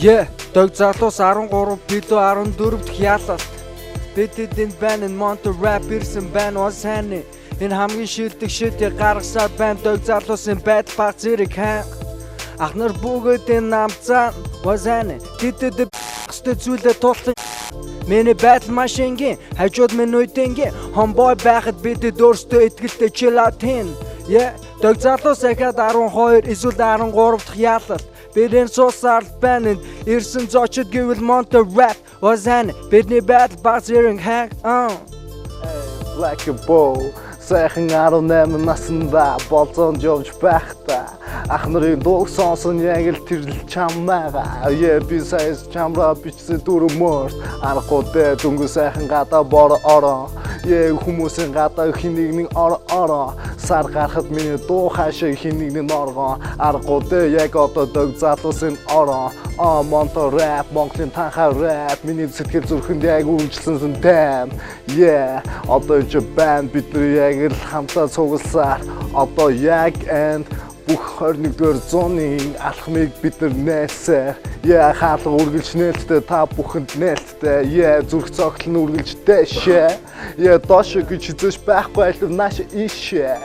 Дог залуус 13 бид 14 дэх ялалт. Бидэд энэ байна Monter rap ирсэн байна уу сайн. Энэ хамгийн шилдэг шидийг гаргасаар байна дог залуусын байдал баг зэрэг хаан. Ахнар бүгд энэ намцаа вазаны тэтэд хэвчтэй зүйлээ тулсан. Миний байдал машингийн хажууд минь үдэнгийн homeboy байхад бидэд өөрсдөө итгэлтэй чилатин. Дог залуус ахад 12 эсвэл 13 дахь ялалт. Бидэн суусаар байна ирсэн зочид гэвэл Monter rap вазаны бидний байдал баг зэрэг хаан. Like a bow сайхан 18 наснда болзон жовж байхдаа ах нарын дуу сонсон яг л тэр чаммаага би сайс чамраа бичсэн дүрмөр аргуудаа дүнгийн сайхан гадаа бор ороо хүмүүсийн гадаа хинэгний ороо сар гарахад миний дуу хаашаа хинэгний оргоо аргуудаа яг одоо дог залуусын ороо Monter rap Монголын танхаа rap миний сэтгэл зүрхэнд яг үйлчлсэн тайм одоо ч банд бидний яг л хамтаа цугласаар одоо яг and бүх 21-р зууны алхмыг бид нээсээр хаалга үргэлж нээлттэй та бүхэнд нээлттэй зүрх цогтол нь үргэлж дэшээ доош гэж хизээш байхгүй алив нааш ийшээ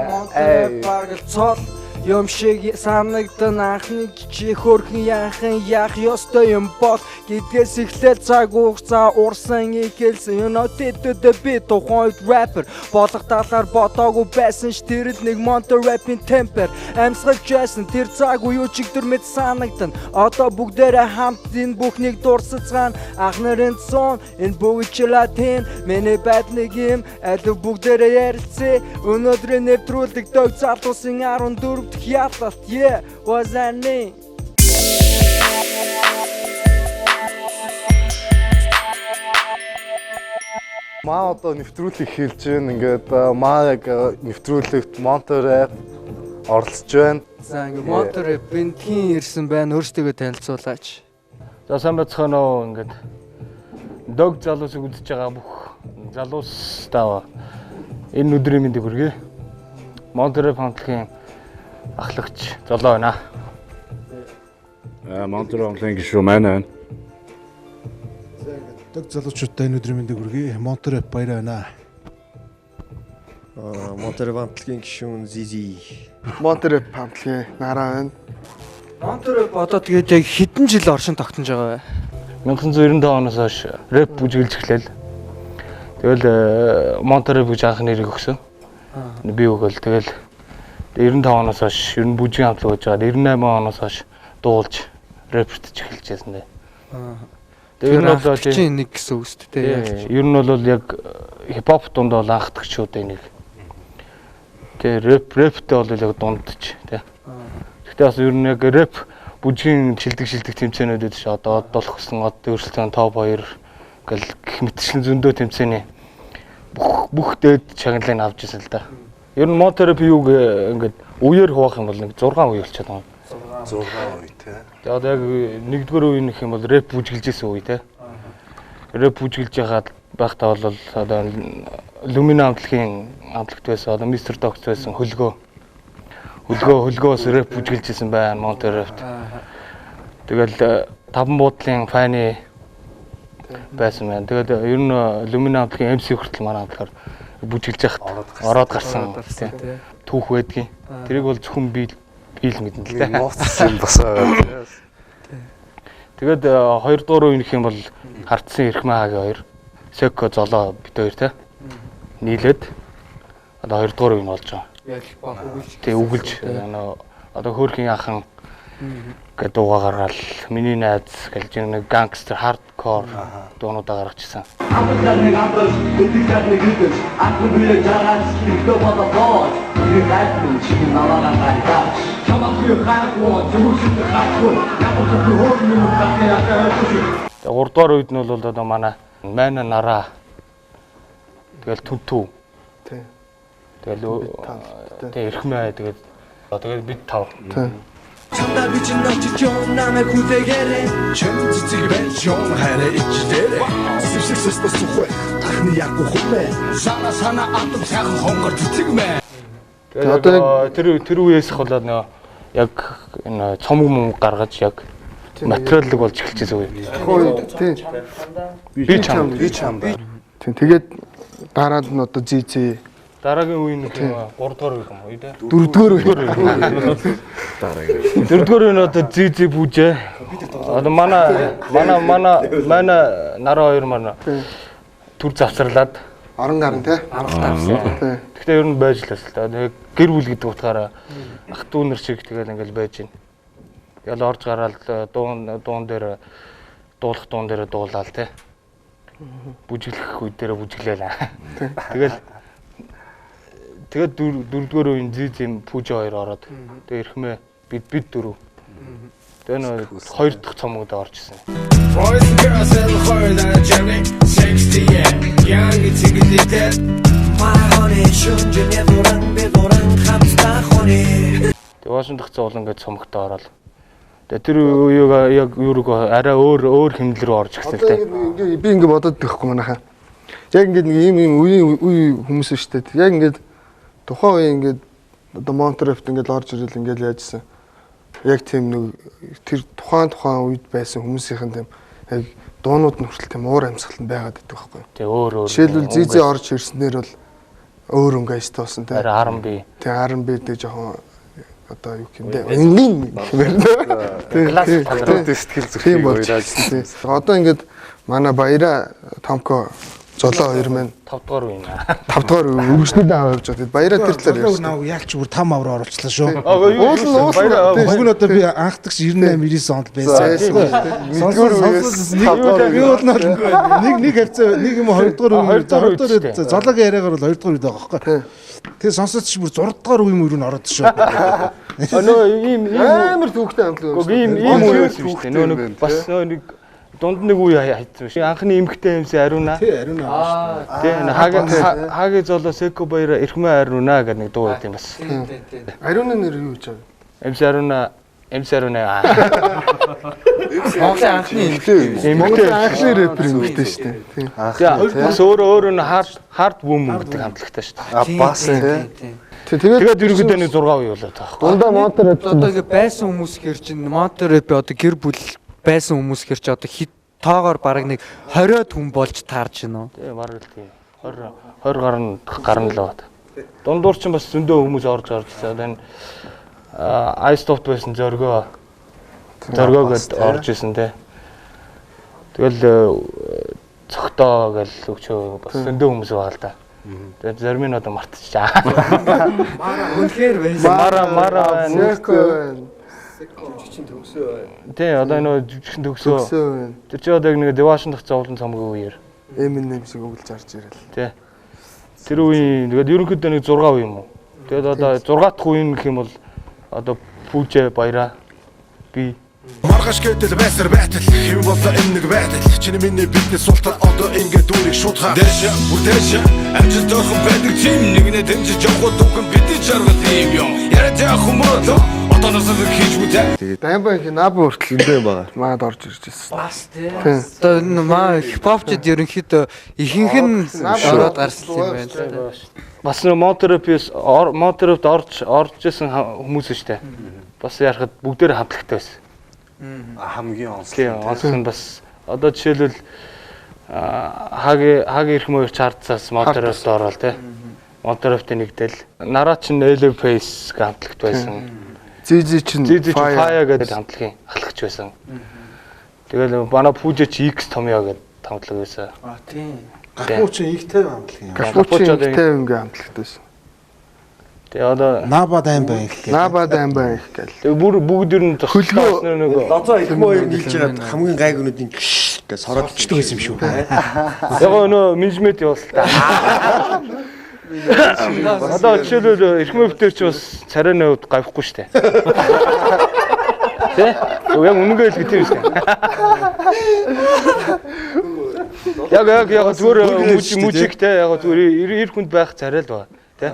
Monter баргалцол юм шиг санагдсан анхны чи хөрхэн яахан яах ёстой юм бол гэдгээс эхлээл цаг хугацаа урсан ихэлсэн тэтэд би тухайн үед rapper болох талаар бодоогүй байсан ш тэр л нэг Monter rap-ийн темпер амьсгалж байсан тэр цаг уу чигдэр мэд санагдана одоо бүгдээрээ хамт энэ бүхнийг дурсацгаана ах нарын сон энэ бүгд чилатин миний бад нэг юм алив бүгдээрээ ярилцээ өнөөдрийн нэвтрүүлэг дог залуусын 14 ялалт вазаны маа одоо нэвтрүүлэг хэлж байна ингээд маа яг нэвтрүүлэгт Monter rap оролцож байна. За ингээд Monter rap бинтгийн ирсэн байна өөрсдөө танилцуулаач. За сайн бацхан оо ингээд дог залуусыг үзэж байгаа бүх залуустаа энэ өдрийн мэндийг хүргэе. Monter rap хамтлагийн ахлагч золоо байна. Monter Monголын гишүүн маань байна. Дог залуучуудаа энэ өдрийн мэндийг хүргэе. Monter rap баяр байна. Monter хамтлагийн гишүүн Zizi. Monter rap хамтлагийн нараа байна. Monter rap одоо тэгээд яг хэдэн жил оршин тогтнож байгаа вэ? 1995 оноос хойш рэп бүжиглж эхлэв. Тэгэл Monter rap гэж анх нэрийг өгсөн. Би өгөөл тэгэл 95 оноос хойш ер нь бүжгийн хамтлаг байж байгаа. 98 оноос хойш дуулж рэпэртж эхэлж байсан дээ. Тэр нь бол чинь нэг гэсэн үг шүү дээ. Ер нь бол яг хипхоп дунд бол анхдагчуд нэг. Тэгээ рэптэй бол яг дундч тий. Гэхдээ бас ер нь яг рэп бүжгийн шилдэг тэмцээнүүд ш одоо болох гэсэн өөрчлөлтийн топ 2 гэл гэх мэтчлэн зөндөө тэмцээний бүх дээд чаглалыг авч ирсэн л да. Ер нь Monter rap юуг ингээд үеэр хуваах юм бол нэг 6 үе болчиход байгаа. 6 үе тий. Тэгээ одоо яг нэгдүгээр үе нөх юм бол рэп бүжиглж исэн үе тий. Рэп бүжиглж байхдаа бол одоо Lumina хамтлагийн хамтлагт байсан одоо Mr. Dogs байсан хөлгөөс рэп бүжиглж исэн байна Monter rap. Тэгэл таван буудлын фаны байсан байна. Тэгээд ер нь Lumina хамтлагийн MC хүртэл манай хамтлагаар бүжиглж яхад ороод гарсан түүх байдгийн. Тэрийг бол зөвхөн би л мэднэ л дээ. Ноцсон бас байгаа. Тэгээд 2 дугаар үе нөх юм бол хартсан Эрхмаагийн 2, Секко золоо бид 2 те. Нийлээд одоо 2 дугаар үе нь болж байгаа. Яг баг үгэлж. Тэг үгэлж одоо хөөрхийн анхан гэдэг дуугаар л миний найз гэж нэг гангстер хардкор дуунуудаа гаргачихсан. Тэгээ 3 дугаар үед нь бол одоо манай Майна нараа тэгэл түнтүү. Тэгэл Эрхмээ тэгээд бид 5. Чамда би чинь очиж юм намайг хүлээгээрэй. Чим цэцэг байж юм хараа ичдээрэй. Сэвсэс тосгүй ахны яг хүмээ. Сана амт сайхан хонгор цэцэг мэ. Тэгээд одоо тэр үеэс болоод нөө яг энэ цомог мөн гаргаж яг материаллог болж эхэлчихсэн үе. Би чам. Тэгээд дараад нь одоо зээ Дараагийн үе нэг 3 дугаар үе юм уу тий? 4 дугаар үе. Дөрөвдүгээр нь одоо зээ бүжээ. Одоо манай нараа хоёр манай төр завсарлаад Орон гарын тий. Тий. Гэхдээ ер нь байж лээс л та. Гэр бүл гэдэг утгаараа ах дүүнэр шиг тэгэл ингээл байж байна. Тэгэл орж гараад дуун дээр дуулах дуун дээр дуулаад тий. Бүжиглэх үе дээр бүжиглээл. Тэгээд дөрөвдүгээр үеийн зэм пүүжэ хоёр ороод тэгээ эрхмээ бид дөрөв. Тэгээ нөө хоёр дахь цомогд орж исэн. Тэгээ Вашингтон цоол ингээд цомогт ороод тэгээ тэр үеийг яг юуруу арай өөр хэмнэл рүү орж ирсэн л дээ. Би ингээд бодоод байхгүй манайхаа. Яг ингээд нэг ийм үе хүмүүс шүү дээ. Яг ингээд тухайн үе ингээд одоо Монтерефт ингээд орж ирэл ингээд яажсэн. Яг тийм нэг тэр тухайн үед байсан хүмүүсийн тийм яг дуунууд нь хүртэл тийм уур амьсгал нь байгаад байдаг байхгүй юу? Тэгээ өөр. Жишээлбэл зээ орж ирснээр бол өөр өнгөстэй болсон тийм. Аран би. Тэгээ аран би дэ жоохон одоо юу юм бэ? Энгийн классик сэтгэл зүрх болж ажилласан тийм. Одоо ингээд манай баяра Томко золоо хоёр маань 5 дугаар үе нэ. 5 дугаар өргөжнөдөө аваад явж байгаа. Баяраа тэр талаар ярьсан. Наа яалч бүр 5 авраа оруулчлаа шүү. Баяраа Бүгд нь одоо би анхдагч 98 онд байсан. Нэг хавцаа нэг юм 2 дугаар үе золоогийн яриагаар бол 2 дугаар үед байгаа байхгүй. Тэгээ сонсооч бүр 6 дугаар үе мөрөнд ороод шүү. Нөө ийм амар төвхтэй амтлаа. ийм үе байсан шүү дээ. Нөө нэг бас нэг дунд нэг үе хайцсан шүү. Анхны эмгтэй юмсээ ариуна. Тий, ариуна. Тий, хагийн золоо Секо баяра эрхмээ ариуна гэдэг нэг дуу байт юм бас. Ариуна нэр юу гэж Эмсаруна. Монголын анхны Монголын анхны рэпер эмгтэй шүү дээ. Тий. Бас өөр нь хард бүүм гэдэг хамтлагтай шүү дээ. Бас тий. Тэгээд ерөнхийдөө нэг 6 үе болоод байгаа. Дундаа мотор одоо ингэ байсан хүмүүс хэр чинь мотор рэп одоо гэр бүл байсан хүмүүс хэр чи одоо хит тоогоор бараг нэг 20-од хүн болж таарч байна уу? Тий, бараг л тий. 20 гарна л бат. Дундуур ч бас зөндөө хүмүүс орж ирсэн. Айстофт байсан зоргоо гэд орж исэн тий. Тэгэл цогтоо гэл өгчөө бас зөндөө хүмүүс байгаа л да. Тэгээд зарим нь одоо мартчихаа. Үнэхээр байсан. Мара Жижигчин төгсөө. Тий, одоо нөө жижигчин төгсөө. Тэр чи одоо нэг Вашингтон цоолон цомгийн үеэр Eminem шиг өгүүлж харж ирэл. Тий. Тэр үеийн тэгээд ерөнхийдөө нэг 6 үе юм уу? Тэгээд одоо 6 дахь үе гэх юм бол одоо Пүүжэ баяра би Маргаш гэдэг байсар байтал хэв болоо энэ нэг байдал чиний миний биднес суултаа одоо ингээд дүүрийг шуудхан дэшэ бүтэшэ амжилт орхон байдаг тийм нэгнээ дэмжиж явах дүүхэн бидний чаргал юм юм яриад явах хүмүүс одоо насаа хийж бүтэй Тэгээд Даймбанк Набу хүртэл энэ байгаа. Маад орж ирж ирсэн. Бас тий. Одоо маа хипхопчд ерөнхийдөө ихэнх нь ороод гарсан юм байна. бас нэг моторопт орж исэн хүмүүс шүү дээ. Бас ярахад бүгдээр хамтлагтай байсан. Хамгийн онцлог нь бас одоо жишээлбэл хагийн эрхэм хоёр чартсаас моторопт ороод тий. Мотороптын нэгдэл нараа чин Elev Face гэх хамтлагт байсан. Зизи чин Fire гэдэг хамтлагийн ахлагч байсан. Тэгэл манай Пүүжэ чи X Томьёо гэдэг хамтлаг байсан. Тийм. Гапууч ихтэй хамтлаг юм. Гапууч ихтэй ингээ хамтлагтай байсан. Тэгээ одоо Наба Даймбанк гэх. Наба Даймбанк гэл. тэгээ бүгд ер нь Хөлгөө нэг Лозоо их муу нийлж байгаа хамгийн гайгнуудын гэж сородчдаг байсан юм шүү. яг нөө менежмент явуулсан. Одоо жишээлбэл эрхэм өвтөр чи бас царайны хувьд гавхгүй штэ. Тэ? Яг үнэнгээ л гэдэг юм штэ. Яг зүгээр мужиктэй яг зүгээр 90 хүнд байх царай л байна. Тэ?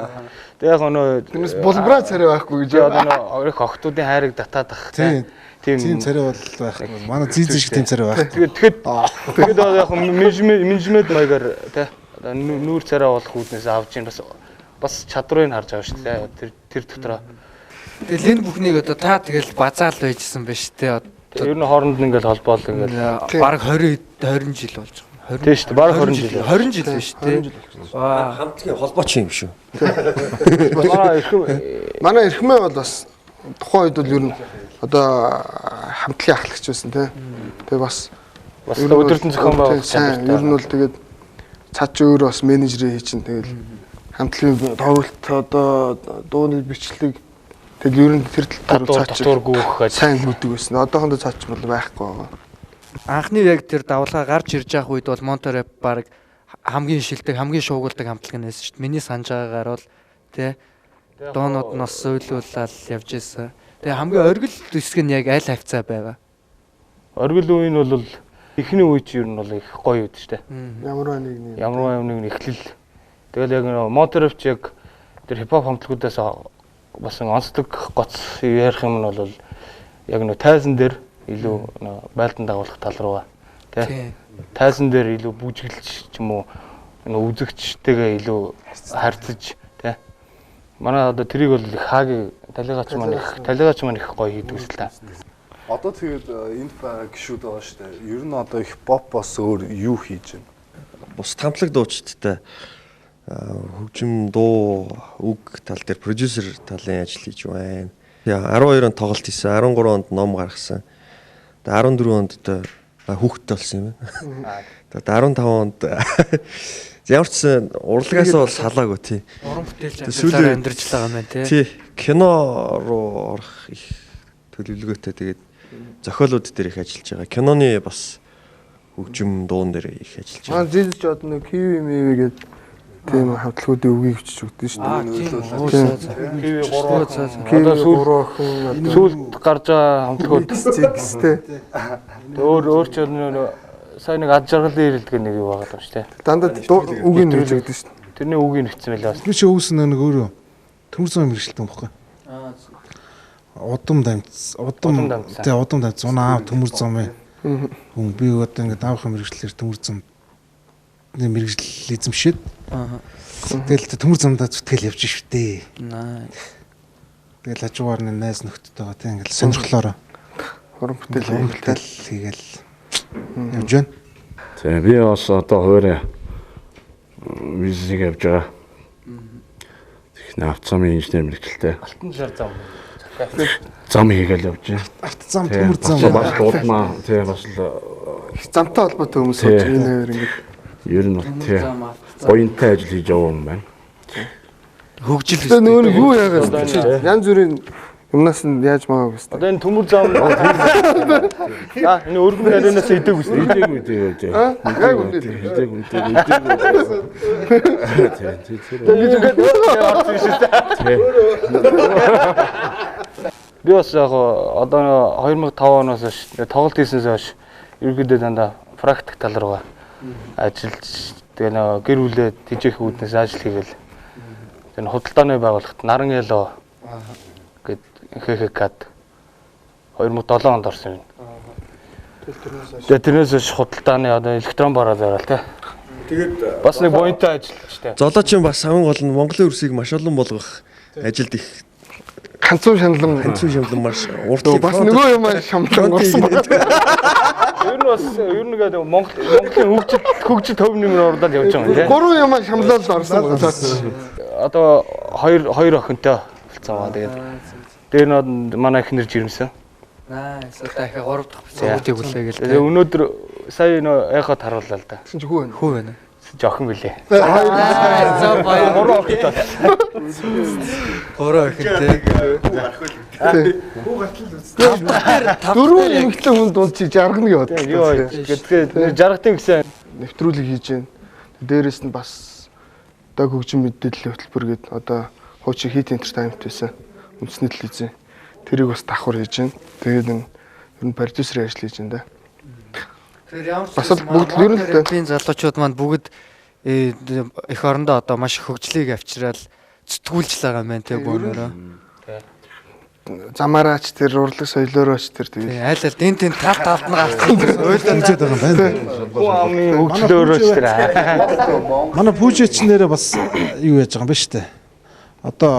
Тэгээ яг нөө Тэрнээс булбраа царай байхгүй гэж одоо нөө их охтуудын хайрыг татаадах. Тийм царай бол байх. Манай зиз шиг тийм царай байх. Тэгээд яг менежмент маягаар тэ нүүр царай болох үүднээс авч ийн бас чадварыг харж байгаа шүү дээ. Тэр дотроо Тэгэл энэ бүхнийг одоо та тэгэл базаал байжсэн ба штэ. Ер нь хооронд нь ингээл холбоол ингээл Бараг 20 жил болж байгаа. тийм шүү дээ. Бараг 20 жил. 20 жил биш үү? Хамтлагийн холбооч юм шүү. Манай эрхмээ бол бас тухайн үед бол ер нь одоо хамтлагийн ахлагч байсан тий. Тэгээ бас өдөртөн зохион байгуулалт сайн. Ер нь бол тэгээд цаад чи өөрөө бас менежерээ хий чинь тэгэл хамтлагийн тоглолт одоо дууны бичлэг тэгэл ер нь тэр тал дээр цаад татваргүй сайн хийдэг байсан. Одоохондоо цаад ч бол байхгүй байгаа. Анхны яг тэр давлгаа гарч ирж явах үед бол Монтереп баг хамгийн шилдэг, хамгийн шуугуулдаг хамтлаг нэсэн шүү дээ. Миний санаж байгаагаар бол тий доонууд нас сөйлүүлэл явж ирсэн. Тэгээ хамгийн оргил хэсэг нь яг аль хавцаа байгаа. Оргил үе нь бол эхний үе чи ер нь бол их гоё үед шүү дээ. Ямар нэг эхлэл. Тэгэл яг Монтереп ч яг тэр хипхоп хамтлагуудаас бас онцлог гоц ярих юм нь бол яг тайзан дээр илүү байлдан дагуулах тал руугаа тий. Тайзан дээр илүү бүжиглж ч юм уу үзэгчтэйгээ илүү харьцаж тий. Манай одоо тэрийг бол их хаагийн талигаач маань их гоё хийдэг л та. Одоо тэгээд энд байгаа гişүүд байгаа шүү дээ. Ер нь одоо хипхопоос өөр юу хийж байна? Бус хамтлаг дуучидтай хөгжим дуу үг тал дээр продюсер талын ажил хийж байна. 12 онд тоглолт хийсэн, 13 онд ном гаргасан. Тэгээд 14 онд хүүхэдтэй болсон юм байна. Тэгээд 15 онд ямар ч урлагаас бол салаагүй тий. Уран бүтээлч ажиллаар амьдарч байгаа юм байна тий. Кино руу орох их төлөвлөгөөтэй тэгээд зохиолууд дээр их ажиллаж байгаа. Киноны бас хөгжим дуун дээр их ажиллаж байгаа. Жилж одоо нэг Kiwi Miwi гэдэг тийм хамтлагуудын үгийг өчж өгдөн шүү дээ. Kiwi 3 охин сүүлд гарч байгаа хамтлагууд зэгстэй. Өөр ч сайн нэг ад жаргалын ирэлдэг нэг юу байгаа юм шүү дээ. Дандаа үгийг нэрж өгдөн шүү дээ. Тэрний үгийг нэрчсэн байлаа. Би чи өвсөн нэг өөрөө төмөр зам мэрэгчлэн баггүй. Удам дамц унаа төмөр зам хүн би одоо ингээд аавынхаа мэрэгчлэр төмөр зам мэрэгжил эзэмшээд тэгэл төмөр замдаа зүтгэл явж швтээ. Тэгэл хажуугаар нэг найз нөхдөдтэйгээ тэг ингээд сонирхлоороо уран бүтээл хийгээл явж байна. За би бас одоо хоорой визиг явж байгаа. Техник автозамын инженер мэрэгчлээ. Алтан жар зам. Зам хийгээл явж байна. Автозам төмөр зам бас дуудмаа тий бас замтай холбоотой хүмүүс болж энэ хоёр ингээд ер нь тий буянтай ажил хийж яваа юм байна. Хөгжил тэгээ нөгөө юу яагаад янз бүрийн юмнаас нь яаж маагүй гэсэн. Одоо энэ төмөр зам энэ өргөн ариунаас идэг үс. Идэг үү. Яг үнэ. Идэг. Би бас яг одоо 2005 оноос хойш тоглолт хийснээс хойш ерөнхийдөө дандаа практик тал руугаа ажиллаж тэгээ гэр бүлээ тэжээх үүднээс ажил хийгээл тэгээ худалдааны байгууллагт Наран Яло гэд ХХК-д 2007 онд орсон юм. Тэгээ тэрнээс хойш худалдааны одоо электрон бараа зарал тий. Тэгээд бас нэг буянтай ажиллаж тий. Золоочийн бас хамгийн гол нь Монголын өрсийг маш олон болгох ажилд их ганцхан шаналн маш урт бас нөгөө юм шамлан орсон байна. Ер нь бас Монголын хөгжил төв нэмэр орлоод явж байгаа юм тий. Гурван юм шамлал орсон байна. Одоо хоёр охинтой болсон байгаа. Тэгээд дээр нь манай их нэр жирэмсэн. Эсвэл дахиад 3 дахь цогцыг хүлээгээл. Тэгээ өнөөдөр сая яхад харууллаа л да. Чи хүү байна. Хүү байна. Жохон билээ. За баяр. 3 охинтой. 3 охинтой. Дөрвөн эмэгтэй хүн дуулж жаргана гэвод. Йоо гэдэг жаргатын гэсэн нэвтрүүлэг хийж байна. Дээрээс нь бас дог хөгжим мэдээллийн хөтөлбөр гээд одоо хуучин хит entertainment байсан. Үндэсний телевизэн. Тэрийг бас давхар хийж байна. Тэгээд энэ ер нь продюсер ажил хийж байна да. Тэгэхээр ямар ч бас бүгд ер нь рэпийн залуучууд маань бүгд эх орондоо одоо маш хөгжлийг авчираад зүтгүүлж байгаа юм байна те бөөнөрөө. Замаараач тэр урлаг соёлоорооч тэр тэгээд аль тент талд нь гарсан ойлоо үзээд байгаа юм байна. хүн амны хөгжлөөрөөч тэр. Манай пүүжэч нэрээ бас юу яаж байгаа юм бэ штэ. Одоо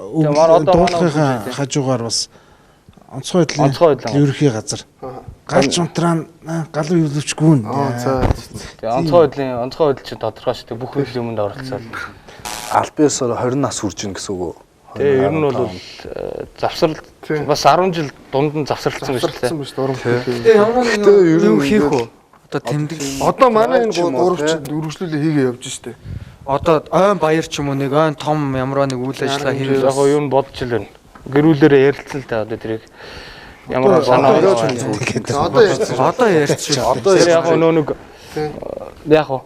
дуулахын хажуугаар бас онцгой байдлын ерөнхий газар. Галч унтраа галуу юулвчгүй. Тэгээ онцгой байдал чинь тодорхой шүү дээ. Бүх юмд оролцоод. Альбиасаар 20 нас хүрж ийн гэсэн үг үү? Тэгээ ер нь бол завсрал бас 10 жил дунд нь завсарлцсан гэж байна. Тэгээ ямар нэг юм хийх үү? Одоо тэмдэг. Одоо манай энэ гуравч үргэлжлүүлээ хийгээ явж штэ. Одоо ойн баяр ч юм уу нэг ойн том ямар нэг үйл ажиллагаа хийх. Яг юу нь бодож л байна. Гэрүүлээрээ ярилцсан л та одоо тэрийг ямар санаа одоо ярьчих. Одоо ярьчих. Одоо яг нөө нэг яг уу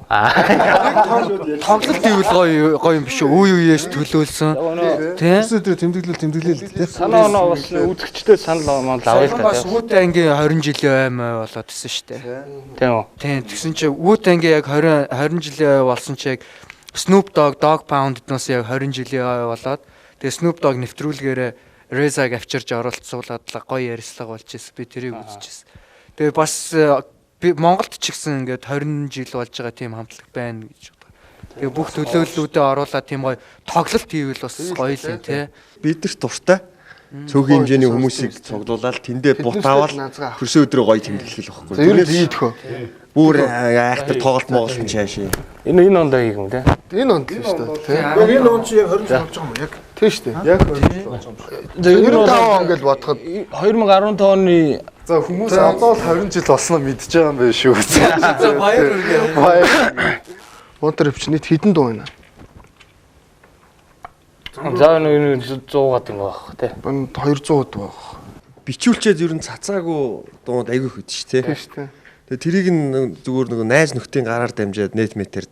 тоглолт ивэл гоё юм биш үү? Үе үеэс төлөөлсөн. Тийм. Өсөдөр тэмдэглэл л дээ. санаа оноо бас үзэгчтэй санал мал авъя л та. Бас Wu-Tang ангийн 20 жилийн аймаа болоод исэн шүү дээ. Тийм үү. Тийм. Тэгсэн чинь Wu-Tang ангийн яг 20 жилийн болсон чи яг Snoop Dogg, Dogg Pound эднээс яг 20 жилийн болоод тэгээ Snoop Dogg нэвтрүүлгээрээ Reza-г авчирж оролцуулаад гоё ярьслага болж ирсэн. Би тэрийг үзчихсэн. Тэгээ бас Монголд ч гэсэн ингээд 20 жил болж байгаа тийм хамтлаг байна гэж боддог. Тэгээ бүх төлөөллүүдэд оруулаад тийм гоё тоглолт хийвэл бас гоё л юм тий. Бидэрт дуртай цөөхөн хэмжээний хүмүүсийг цуглуулаад тэндээ бутаавал хөрсөө өдрөө гоё тэмдэглэх байхгүй. Тэрнээс хийдэх үү? Бүр айхтар тоглолт моголт чаашаа. Энэ онд хийх юм тий. Энэ онд л шүү дээ. Тий. Энэ он чи яг 20 жил болж байгаа юм яг. Тий шүү дээ. Яг 20 жил болж байгаа юм. 95 он гэж бодоход 2015 оны За хүмүүс одоо л 20 жил болсноо мэдж байгаа юм байна шүү. За баяр үргээ. Монтер чи нийт хэдэн дуу байна? за нэг 100 гад юм байх тий. 200 дуу байх. Бичүүлчээд ер нь цацаагүй дууд айгүй хөт ш тий. Тий шүү дээ. Тэгээ тэрийг нь зүгээр нэг найз нөхдийн гараар дамжаад нэт метр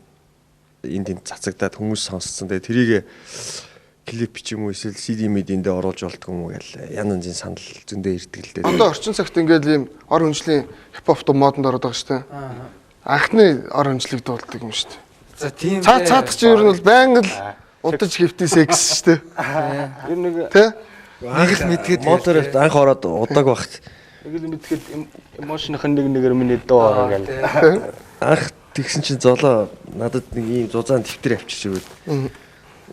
энд цацагдаад хүмүүс сонсцсон. Тэгээ тэрийг клип ч юм уу эсвэл CD медиэндээ оруулж болтго юм уу гэл янз янзын санал зөндөө ирдэг л дээ. Одоо орчин цагт ингээд ийм ор хүнжлийн хипхоп дуу модонд ороод байгаа шүү дээ. Анхны ор хүнжлийг дуулдаг юм шүү дээ. За тийм. Цаадах чи ер нь бол байнга л удаж хэвтий секс шүү дээ. Тэр нэг Тэ? Нэг л мэдгээд Монтерт анх ороод удааг багт. нэг л мэдгээд эмошнийхэн нэгээр миний дуу ороо гэл. Анх тэгсэн чинь золоо надад нэг ийм зузаан дэвтэр авчирч өгөөд.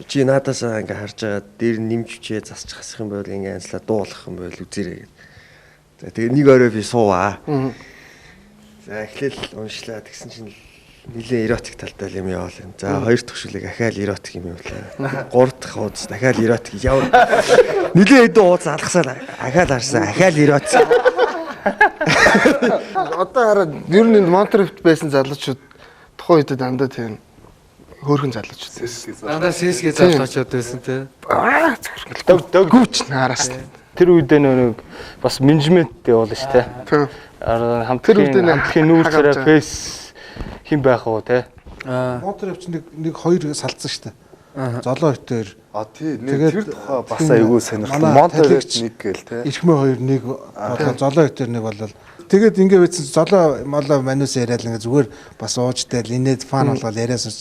Чи наадасаа ингээ харж байгаа дээр нэмжвчээ засчих хасах юм бол ингээ анслаа дуулах юм бол үзээрэй гэд. За тэгээ нэг орой би суугаа. За эхлээл уншлаа тэгсэн чинь нилээ эротик талтай юм яваал юм. За хоёр дахь шүлэг ахаал эротик юм явуулаа. Гурав дахь ууз дахиад эротик яваа. Нилээ хэдэн ууз алгасаа ахаал харсан ахаал эротик. Одоо хараад ер нь Монтерт байсан залуучууд тухайн үед дандаа тийм хөөрхөн залуучууд байсан. Дандаа сесгээ залуучууд байсан тий. Дөг Гүч наараас. тэр үедээ нэг бас менежменттэй болно шүү дээ. Тийм. Хамтлагийн нүүрсээр фейс хин байх уу те. Монтер авч нэг хоёр салцсан шүү дээ. Золоо өтөр. Тий, нэг тэр тухай бас айгүй сонирхолтой. Монтер нэг гээл те. Ирхмээ хоёр нэг болоо золоо өтөр нэг болол. Тэгээд ингээ байсан золоо молоо манус яриад ингээ зүгээр бас уужтай л инээд фан болгоод яриасан.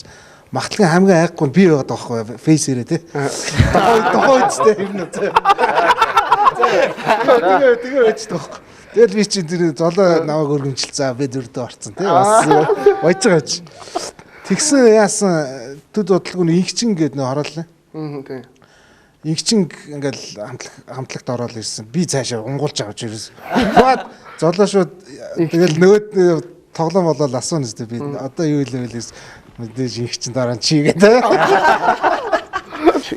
Махтлагын хамгийн айггүй би байгаад байгаа байхгүй фейс ирээ те. Дохой үстэй юм уу те. Тэгээ байцдаг. Тэгэл би чи тэр золоо наваг өргөмжил за би дөрдөө орцсон тий бас байж байгаа ч. Тэгсэн яасан төд бодлогын инхчин гээд нөө хорооллаа. Тийм. Инхчин ингээл хамтлагт ороод ирсэн. Би цаашаа унгуулж авч ирсэн. Баад золоо шууд тэгэл нөгөөд тоглоом болоод асууна зү би одоо юу хэлээс мэдээж инхчин дараа чи гэдэг.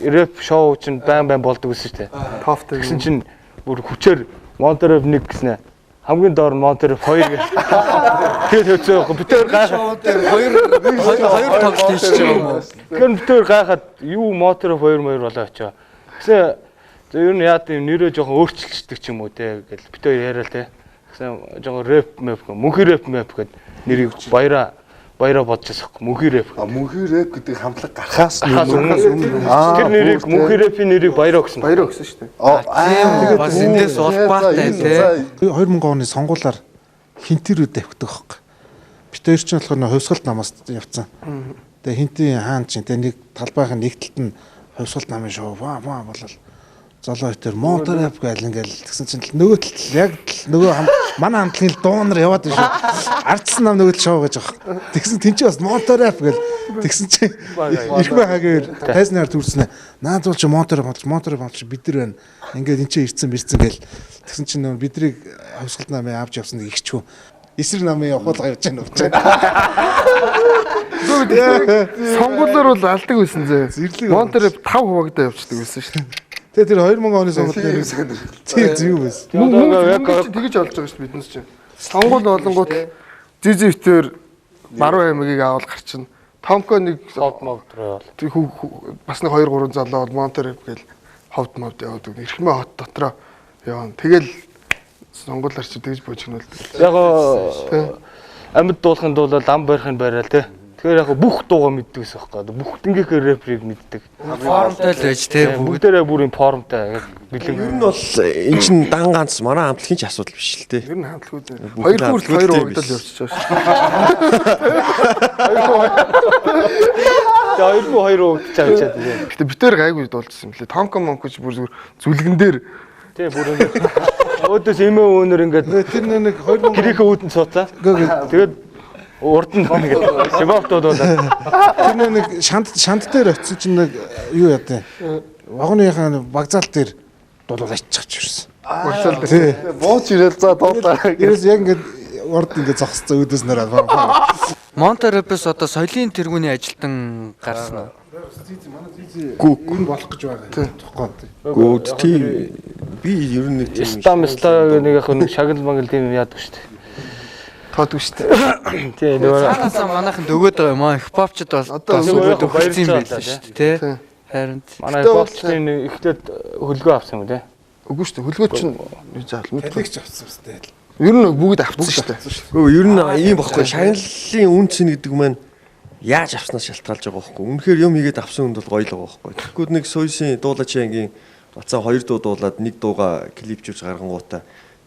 Рэп шоу чинь байн болдог гэсэн шүү дээ. Тофт Тэгсэн чинь бүр хүчээр Монтеров 1 гэснэ. Хамгийн доор нь Монтеров 2 гэх. Тэгээд хөцөө битээр гайхаад хоёр тоглолт хийж байгаа юм. тэгэхээр битээр гайхаад юу Монтеров 2 болоо очоо. Гэсэн ер нь яа тийм нэрээ жоохон өөрчилчихдэг ч юм уу те гэл битээр яриа л те. Гэсэн жоохон рэп мэп мөнхий рэп гэд нэрийг баяраа бодчихсон юм. Мөнхий рэп. Мөнхий рэп гэдэг хамтлаг гарахаас тэр нэрийг мөнхий рэпийн нэрийг баяраа гэсэн. баяраа өгсөн шүү дээ. Тийм бас эндээс улбаатай тий. 2000 оны сонгуулиар хинтэрүүд тавьдаг байхгүй. Бид хоёр ч болохоор хувьсгалт намаас явцсан. Тэгээ хинтийн хаан чинь тэгээ нэг талбайхын нэг талд нь хувьсгалт намын шоу болол золоо хитэр монтер ап гээл ингээл тэгсэн чинь нөгөө тал яг нөгөө манай хамтлагийн дуунаар яваад биш. Ардсан нам нөгөө шоу гэж байгаа. Тэгсэн тэнцээ бас монтер ап гээл тэгсэн чинь ирэх байгаагээр тайзнаар төрснэ. Наад бол чи монтер бид нар байна. Ингээд энэ чинь ирцэн гээл тэгсэн чинь нөгөө бидрийг хавсгалт намын авч явсан нэг ихчгүй. Эсрэг намын явуулга явж байна уу. Сонгуулиор бол алдаг байсан зэ. Монтер 5 хуваагдаа явчихдаг байсан шүү дээ. Тэгээ тэр 2000 оны сонгуульд тэр зүү байсан. Яг тэгэж олж байгаа шүү дээ биднес чинь. Сонгуул болонгууд зизивтер баруун аймагийг авал гарчин. Томко нэг бас нэг 2 3 залуу бол монтер гээл ховд мовд яваад эрхмээ хот дотроо явна. Тэгэл сонгуулаар чи тэгж божигнуулдаг. Яг амьд дуулахын тулд ам барихын барайл те. Тэгэхээр яг бүх дуугаа мэддэг гэсэн байхгүй. Бүгднгийнхээ рэприйг мэддэг. Формтой л байж те. Бүгдээрээ бүрийн формтой яг бэлэн. Ер нь бол эн чин дан ганц манай хамтлагийн ч асуудал биш л те. Ер нь хамтлагууд 2 хүртэл 2 хуваагдал явчихж байгаа шүү. За 2 хуваагдаж авчаад тийм. Гэтэ битээр гайгүй дуулжсэн юм лээ. Тонко монкоч бүр зүлгэн дээр тий бүр өөдөөс эмээ өөнөр ингээд тэр нэг 2000 гэрийнхээ үүдэн цууцаа. Тэгээд урд нь ингээд шибавтууд болоо. Тэр нэг шанд дээр очсон чинь нэг юу яа тээ. Вагоныхаа багзаал дээр дуулал аччихж ирсэн. багцаал тий. Бууч ирэл за дуулаа. Ерөөс яг ингээд урд ингээд зогсцоо үүдээс нэрээ. Монтерепс одоо соёлын тэргүүний ажилтан гарсан уу? Гүн болох гэж байгаа. Тухайн. Гүүд тий би ер нь нэг тийм стамста нэг яг нэг шагнал мангал тийм яадаг шүү дээ. тоодог шүү дээ. Тий нөгөө Цаанаасаа манайхан дөгөөд байгаа юм аа. Хипхопчд бас нөгөө төгөлцсөн юм байлаа шүү дээ, тий. Харин манай болчтын ихтэд хөлгөө авсан юм тий. Үгүй шүү дээ. Хөлгөөч нь юу заал мэдгүй. Талигч авсан үстэй. Ер нь бүгд авцсан шүү дээ. Гөө ер нь ийм багхгүй шагналын үн цэн гэдэг маань яаж авснаас шалтгаалж байгаа байхгүй. Үнэхээр юм хийгээд авсан хүнд бол гоё л байгаа байхгүй. Тэгэхгүй нэг сойсын дуулаачийн бацаа 2 дуу дуулаад 1 дууга клипчүүлж гаргангуудаа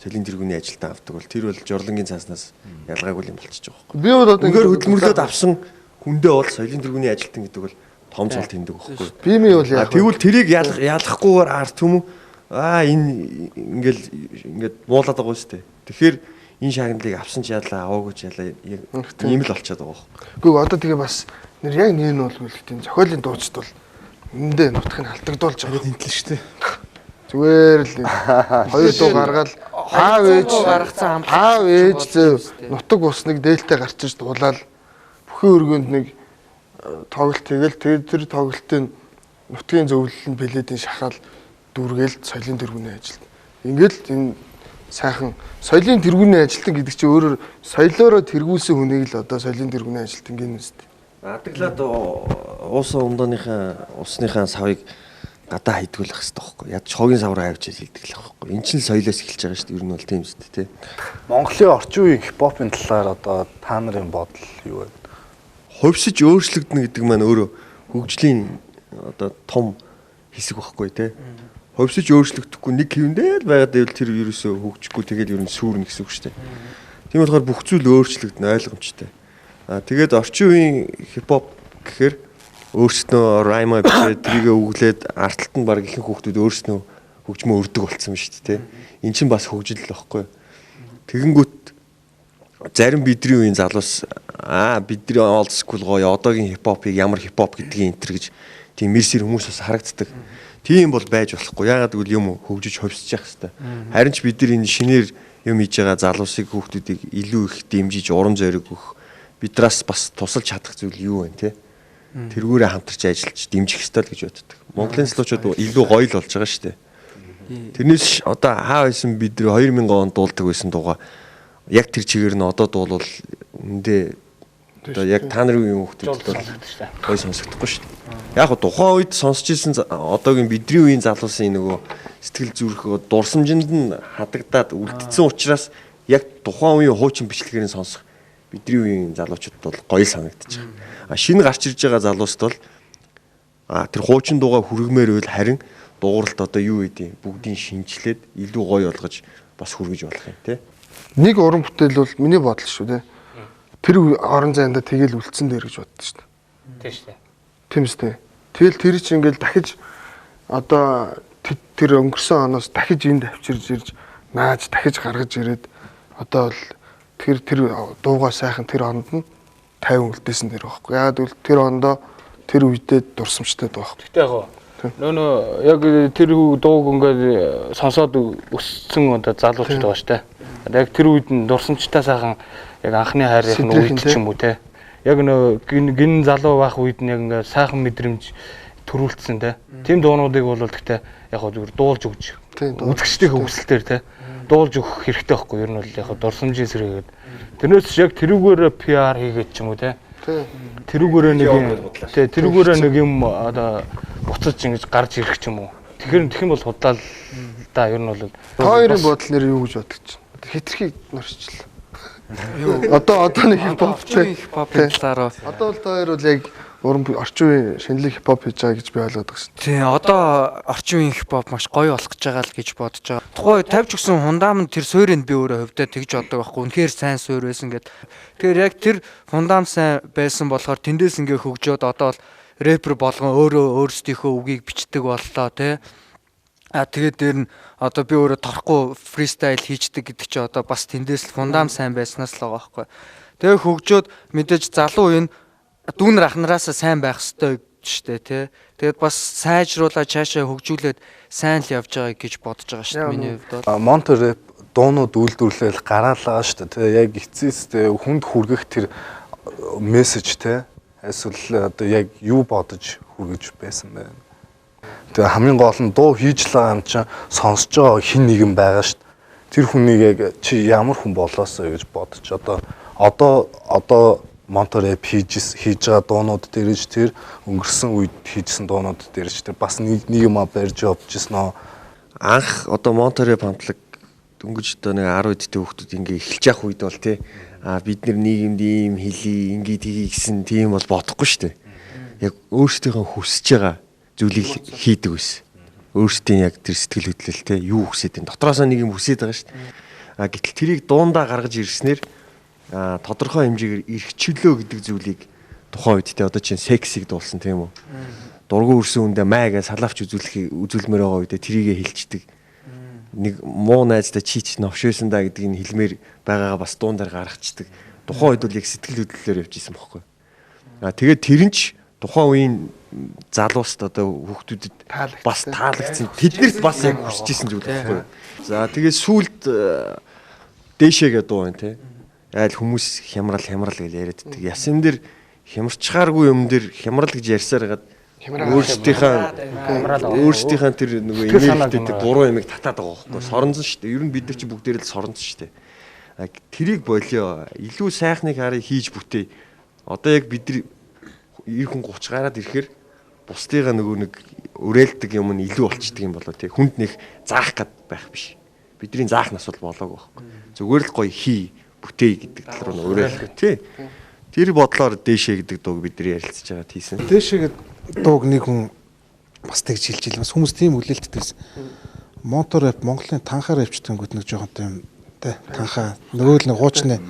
соёлын тэргүүний ажилтан авдаг бол тэр бол жорлонгийн цааснаас ялгаагүй юм болчихж байгаа байхгүй. Би бол одоо үнэхээр хөдөлмөрлөд авсан хүндээ бол соёлын тэргүүний ажилтан гэдэг бол том цол тэмдэг байхгүй. би ми бол яг Тэгвэл тэрийг ялахгүйгээр арт юм уу? Энэ ингээд муулаад байгаа шүү дээ. Тэгэхээр энэ шагналыг авсан ч ялаа, аваагүй ч ялаа ийм л болчиход байгаа байхгүй. Гэхдээ одоо тэгээ бас нэр яг нэг нь болгүй л тийм зохиолын дуучид бол эндээ нутгийг алдагдуулж байгаа. Интэл шүү дээ. Зүгээр л 2 дуу гаргаад аав ээж зөө нутаг усныг дээлтэй гарч иж дуулаад бүхэн өргөнд нэг тоглолт тэгэл тэр тоглолтын нутгийн зөвлөл нь билетийн шахаал дүүргээл соёлын тэргүүний ажилт. Ингээд энэ сайхан соёлын тэргүүний ажилтан гэдэг чинь өөрөөр соёлоороо тэргүүлсэн хүнийг л одоо соёлын тэргүүний ажилтан гэнэ үстэй. Адаглаад уус усныхаа савыг гадаа хайдгуулах хэрэгтэй байхгүй. Яд хогийн савраа авч хэлдэг л байхгүй. Энд чинь соёлоос эхэлж байгаа шүү дээ. Ер нь бол тийм үстэй тий. Монголын орчин үеийн хипхопын талаар одоо та нарын бодол юу вэ? Хувьсж өөрчлөгдөнө гэдэг маань өөрөө хөгжлийн одоо том хэсэг байхгүй тий. Хувьсж өөрчлөгдөхгүй нэг хэвэндээ л байгаад байвал тэр ерөөсөө хөгжихгүй тэгээд ер нь сүрнэ гэсэн үг шүү дээ. Тийм болохоор бүх зүйл өөрчлөгдөнө ойлгомжтой. Тэгээд орчин үеийн хипхоп гэхээр өөрснөө райма бичээд трийгээ өглөөд арталт нь баг ихэнх хүүхдүүд өөрснөө хөгжмөө өрдөг болцсон юм шүү дээ. Эн чинь бас хөгжил л байхгүй. Тэгэнгүүт зарим бидний үеийн залуус бидний old school гоё одоогийн хипхопыг ямар хипхоп гэдгийг энтер гэж тийм мэрсэр хүмүүс бас харагддаг. Тийм бол байж болохгүй. Яагаад гэвэл юм хөгжиж хувьсж явах хэрэгтэй. Харин ч бид нар энэ шинээр юм хийж байгаа залуусыг хүүхдүүдийг илүү их дэмжиж урам зориг өгөх бидраас бас тусалж чадах зүйл юу вэ те? Тэргүүрээ хамтарч ажиллаж дэмжих хэрэгтэй л гэж боддог. Монголын залуучууд илүү гоё л болж байгаа шүү дээ. Тэрнээс одоо хаа байсан бид 2000 онд дуулдаг байсан дууга яг тэр чигээр нь одоо дуулвал үндэ одоо яг та нарын үеийн хүүхдүүд бол гоё сонсогдохгүй шүү дээ. Яг тухайн үед сонсч ирсэн одоогийн бидний үеийн залуусын нөгөө сэтгэл зүрх дурсамжинд нь хадагдаад үлдсэн учраас яг тухайн үеийн хуучин бичлэгээр нь сонсох бидний үеийн залуучууд бол гоё санагдчих. Шинэ гарч ирж байгаа залуусд бол тэр хуучин дууга хүргэмээр үйл харин дууралт одоо юу гэдэг бүгдийг шинжилээд илүү гоё болгож бас хүргэж болох юм тий. Нэг уран бүтээл бол миний бодол шүү дээ. Тэр орон зайнда тэгэл үлдсэн дээр гэж боддоо шүү дээ. Тийм шүү дээ. Тийм үстэй. Тэгэл тэр чинь ингээл дахиж одоо тэр өнгөрсөн оноос дахиж энд авчирж ирж нааж дахиж гаргаж ирээд одоо бол тэр дуугаа сайхан тэр онд нь 50 үлдээсэн тэр байхгүй. Яагаад гэвэл тэр ондоо тэр үедээ дурсамжтай байхгүй. Гэтэ яг нөө яг тэр дууг ингээд сонсоод өссөн одоо залуучууд байгаа штэ. Яг тэр үед нь дурсамжтай сайхан яг анхны хайрын үед ч юм уу те. Яг нөө гин залуу байх үед нь яг ингээд сайхан мэдрэмж төрүүлсэн те. Тим дуунуудыг бол гэтэ яг зүгээр дуулж өгч үзэгчдийн хөвсөлтөөр те. Дуулж өгөх хэрэгтэй байхгүй. Ер нь бол яг дурсамжийн сэргээгээд. Тэрнээс яг тэрүүгээр PR хийгээд ч юм уу те. Тэрүүгээр нэг юм одоо буцаж ингэж гарч ирэх ч юм уу. Тэгэх юм бол худлаа да ер нь бол хоёрын бодол нэр юу гэж бодож байна. Хитрхи норчлаа. Одоо нэг хипхопын талаараа. Одоо бол хоёр бол яг уран орчин үеийн шинэлэг хипхоп хийж байгаа гэж би ойлгоод байгаа шин. Тийм одоо орчин үеийн хипхоп маш гоё болох гэж байгаа л гэж бодож байгаа. Тухайн тавьж өгсөн фундамент тэр суурийг би өөрөө хөвдөө тэгж боддог байхгүй. Үнэхээр сайн суур байсан гэд. Тэгэхээр яг тэр фундамент сайн байсан болохоор тэндээс ингээ хөгжөөд одоо бол рэпер болгон өөрсдийнхөө үгийг бичдэг боллоо тий. Тэгээд дээр нь одоо би өөрөө торхгүй фристайл хийждэг гэдэг чи одоо бас тэндээс л фундамент сайн байснаас л байгаа байхгүй. Тэгээ хөгжөөд мэдээж залуу үеийн дүүнэр ахнараасаа сайн байх хэрэгтэй штэ тий. Тэгээд бас сайжруулаад цаашаа хөгжүүлээд сайн л явж байгааг гэж бодож байгаа штэ миний хувьд бол. Монтер рэп дуунууд үйлдвэрлэл гараалаа штэ тий. Яг эцэстээ хүнд хүргэх тэр мессеж тий. Эсвэл одоо яг юу бодож хүргэж байсан бэ? Тэгээ хамгийн гол нь дуу хийж л байгаа юм чинь сонсож байгаа хин нэгэн байгаа штэ. Тэр хүнийг яг чи ямар хүн болоосоо гэж бодож одоо Монтер рэп хийж байгаа дуунууд дээрж тэр өнгөрсөн үед хийжсэн дуунууд дээрж тэр бас нэг юм барьж явжсэн нөө. Анх одоо Монтер рэп хамтлаг дөнгөж одоо нэг 10 эдтэй хүүхдүүд ингээ эхэлж явах үед бол тий бид нар нийгэмд ийм хэлий ингээд хий гэсэн тийм бол бодохгүй шүү дээ. Яг өөрсдийнхөө хүсэж байгаа зүйлийг хийдэг байсан. Өөрсдийн яг тэр сэтгэл хөдлөлтэй юу хүсэж байна. Дотроосоо нэг юм хүсэж байгаа шүү дээ. Гэтэл тэрийг дуундаа гаргаж ирснээр тодорхой хэмжээгээр эрхчлөө гэдэг зүйлийг тухайн үед те одоо чинь сексиг дуулсан тийм үү. Дургуун өрсөн үндэ майгаа салавч үзүүлмээр байгаа үедээ трийгээ хилчдэг. Нэг муу найзтай чич новшөөсөн да гэдгийг хэлмээр байгаагаа бас дуун дээр гаргацдаг. Тухайн үед бол яг сэтгэл хөдлөлөөр явж исэн бохоггүй. Тэгээд тэр нь ч тухайн үеийн залууст одоо хүүхдүүдэд бас таалагдсан. Тэднэрт бас яг хүсэж исэн зүйл бохоггүй. За тэгээд сүүлд дээшээгээ дуу байна те. Айл хүмүүс хямрал гэж яриаддаг. Ясан дээр хямарчхааргүй юм дээр хямрал гэж ярьсаар гад өөрсдийнхээ тэр нөгөө имэйлтэй буруу ямиг татаад байгаа байхгүй. Соронзон шүү дээ. Ер нь бид нар чи бүгдээрээ л соронзон шүү дээ. Тэрийг болио. Илүү сайхныг харыг хийж бүтээ. Одоо яг бид нар 90 30 гараад ирэхээр бусдыгаа нөгөө нэг өрөөлдөг юм нь илүү болчдөг юм болоо тий. Хүнд нэг заах гад байх биш. Бидний заах нас бол болоогүй байхгүй. Зүгээр л гоё хий бүтээ гэдэг тал руу өрөөлөх тий. Тэр бодлоор дээшээ гэдэг дууг бид нар ярилцж байгаа тийсэн. Дээшээ гэдэг дууг нэг хүн бас тэгж хэлж илмээс хүмүүс тийм үлээлттэй байсан. Монтер рэп Монголын танхаа рэпчтэй гот нэг жоохон тийм тий танхаа нөгөө л нэг хуучны.